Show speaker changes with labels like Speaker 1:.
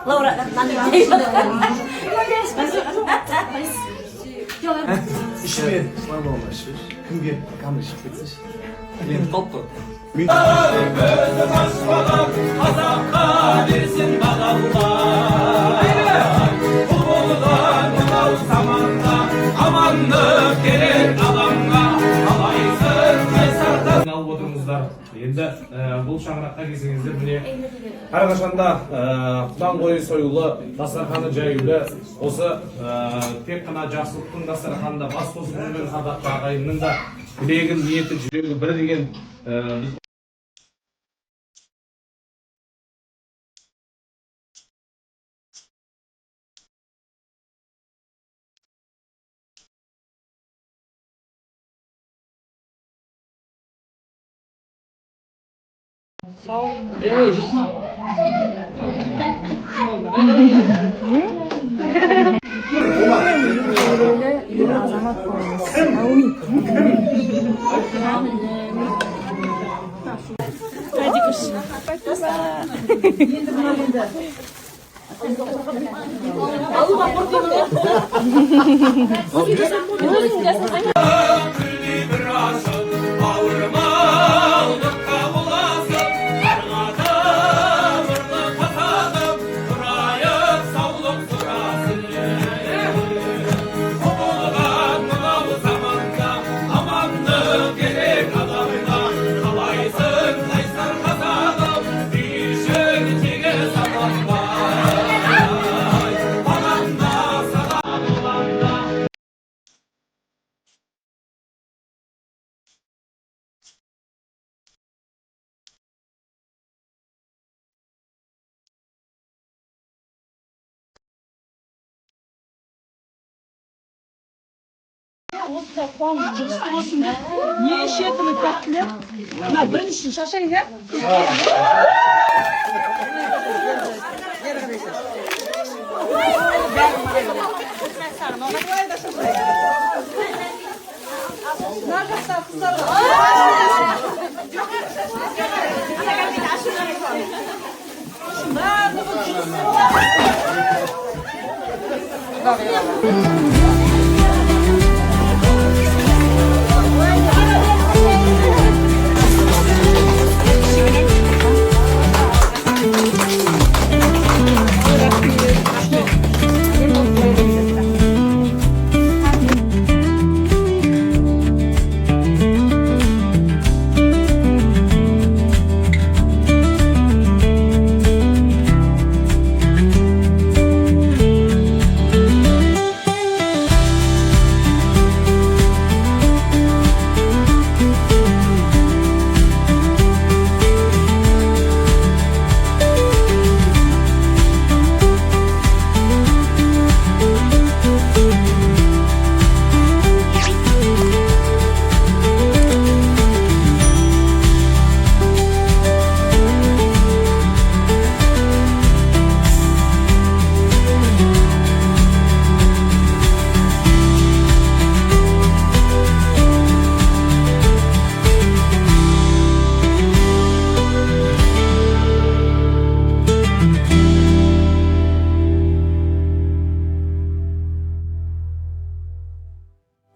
Speaker 1: Laura,
Speaker 2: İşte var mı olmaşır? Kimge kalmış bitsiz. Yeni toplu.
Speaker 3: Alып отырыңыздар. Енді бұл шаңыраққа келсеңіздер міне әрқашанда құдан қойы союлы, дастарханы жаюлы, осы тек қана жақсылықтың дастарханында бас қосып жүрген ардақты ағайынның да тілегін, ниеті, жүрегі бір деген біз
Speaker 4: осындай қуаныш жұғысты болсын деп неше түрлі тәттілер мына біріншісін шашайын иә мына жақта қыздар барлығы жұғысты